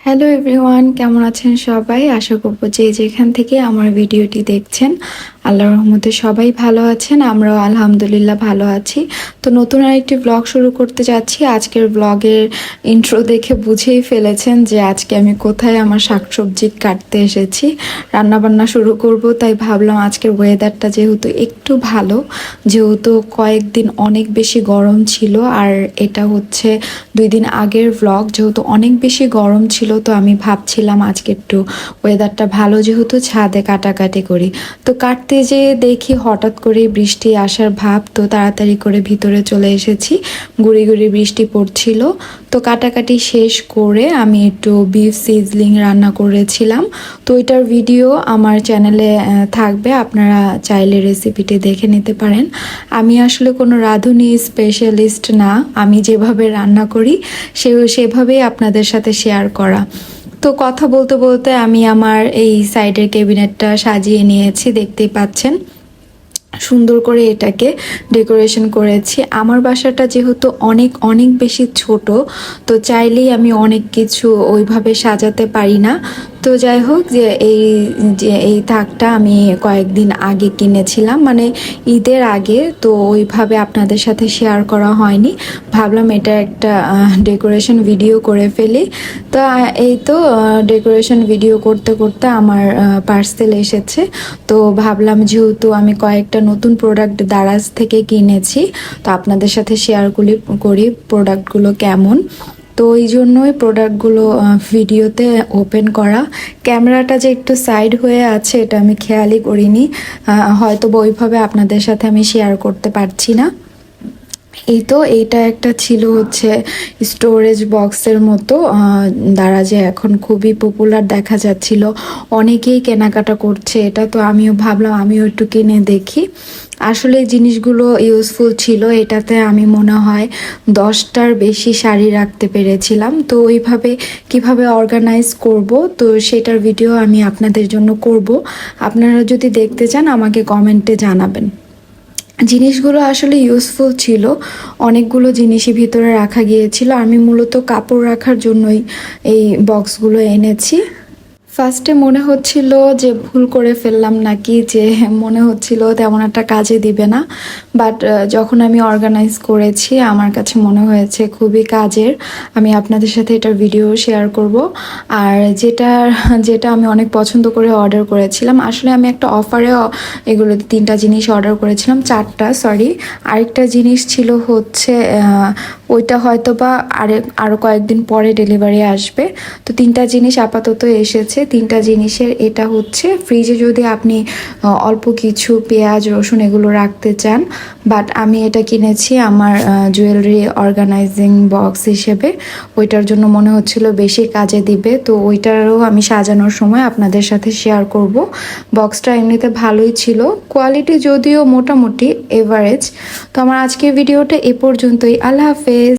Hello everyone, কেমন আছেন সবাই? আশা করব যে যেখান থেকে আমার ভিডিওটি দেখছেন আল্লাহর রহমতে সবাই ভালো আছেন। আমরাও আলহামদুলিল্লাহ ভালো আছি। তো নতুন আরেকটি ব্লগ শুরু করতে যাচ্ছি। আজকের ব্লগের ইন্ট্রো দেখে বুঝেই ফেলেছেন যে আজকে আমি কোথায় আমার শাকসবজি কাটতে এসেছি। রান্নাবান্না শুরু করব, তাই ভাবলাম আজকের ওয়েদারটা যেহেতু একটু ভালো, যেহেতু কয়েকদিন অনেক বেশি গরম ছিল, আর এটা হচ্ছে 2 দিন আগের ব্লগ, যেহেতু অনেক বেশি গরম ছিল, তো আমি ভাবছিলাম আজকে একটু ওয়েদারটা ভালো যেহেতু ছাদে কাটাকাটি করি। তো কাটতে যেয়ে দেখি হঠাৎ করে বৃষ্টি আসার ভাব, তো তাড়াতাড়ি করে ভিতরে চলে এসেছি। গুড়ি গুড়ি বৃষ্টি পড়ছিল। তো কাটাকাটি শেষ করে আমি একটু বিফ সিজলিং রান্না করেছিলাম। তো ওইটার ভিডিও আমার চ্যানেলে থাকবে, আপনারা চাইলে রেসিপিটি দেখে নিতে পারেন। আমি আসলে কোনো রাঁধুনি স্পেশালিস্ট না, আমি যেভাবে রান্না করি সেভাবেই আপনাদের সাথে শেয়ার করা। তো কথা বলতে বলতে আমি আমার এই সাইডের ক্যাবিনেটটা সাজিয়ে নিয়েছি, দেখতেই পাচ্ছেন। সুন্দর করে এটাকে ডেকোরেশন করেছি। আমার বাসাটা যেহেতু অনেক অনেক বেশি ছোট, তো চাইলেই আমি অনেক কিছু ওইভাবে সাজাতে পারি না। তো যাই হোক, যে এই থাকটা আমি কয়েকদিন আগে কিনেছিলাম, মানে ঈদের আগে, তো ওইভাবে আপনাদের সাথে শেয়ার করা হয়নি। ভাবলাম এটা একটা ডেকোরেশন ভিডিও করে ফেলি। তো এই তো ডেকোরেশন ভিডিও করতে করতে আমার পার্সেল এসেছে। তো ভাবলাম যেহেতু আমি কয়েকটা নতুন প্রোডাক্ট দারাজ থেকে কিনেছি, তো আপনাদের সাথে শেয়ার করি প্রোডাক্টগুলো কেমন। তো এই জন্যই প্রোডাক্টগুলো ভিডিওতে ওপেন করা। ক্যামেরাটা যে একটু সাইড হয়ে আছে এটা আমি খেয়ালই করিনি, হয়তো ওইভাবে আপনাদের সাথে আমি শেয়ার করতে পারছি না। এই তো এইটা একটা ছিল হচ্ছে স্টোরেজ বক্সের মতো, দারাজে এখন খুবই পপুলার দেখা যাচ্ছিল, অনেকেই কেনাকাটা করছে এটা। তো আমিও ভাবলাম আমিও একটু কিনে দেখি। আসলে জিনিসগুলো ইউজফুল ছিল, এটাতে আমি মনে হয় 10টার বেশি শাড়ি রাখতে পেরেছিলাম। তো ওইভাবে কিভাবে অর্গানাইজ করব, তো সেটার ভিডিও আমি আপনাদের জন্য করব। আপনারা যদি দেখতে চান আমাকে কমেন্টে জানাবেন। জিনিসগুলো আসলে ইউজফুল ছিল, অনেকগুলো জিনিসই ভিতরে রাখা গিয়েছিল। আমি মূলত কাপড় রাখার জন্যই এই বক্সগুলো এনেছি। ফার্স্টে মনে হচ্ছিল যে ভুল করে ফেললাম নাকি, যে মনে হচ্ছিল তেমন একটা কাজে দিবে না, বাট যখন আমি অর্গানাইজ করেছি আমার কাছে মনে হয়েছে খুবই কাজের। আমি আপনাদের সাথে এটার ভিডিও শেয়ার করব। আর যেটা যেটা আমি অনেক পছন্দ করে অর্ডার করেছিলাম, আসলে আমি একটা অফারে এগুলো 3টা জিনিস অর্ডার করেছিলাম, 4টা সরি। আরেকটা জিনিস ছিল হচ্ছে ওইটা হয়তো বা আরও কয়েকদিন পরে ডেলিভারি আসবে। তো 3টা জিনিস আপাতত এসেছে। 3টা জিনিসের এটা হচ্ছে ফ্রিজে যদি আপনি অল্প কিছু পেঁয়াজ রসুন এগুলো রাখতে চান, বাট আমি এটা কিনেছি আমার জুয়েলারি অর্গানাইজিং বক্স হিসেবে। ওইটার জন্য মনে হচ্ছিল বেশি কাজে দিবে, তো ওইটারও আমি সাজানোর সময় আপনাদের সাথে শেয়ার করব। বক্সটা এমনিতে ভালোই ছিল, কোয়ালিটি যদিও মোটামুটি এভারেজ। তো আমার আজকের ভিডিওটা এ পর্যন্তই। আল্লাহ হাফেজ।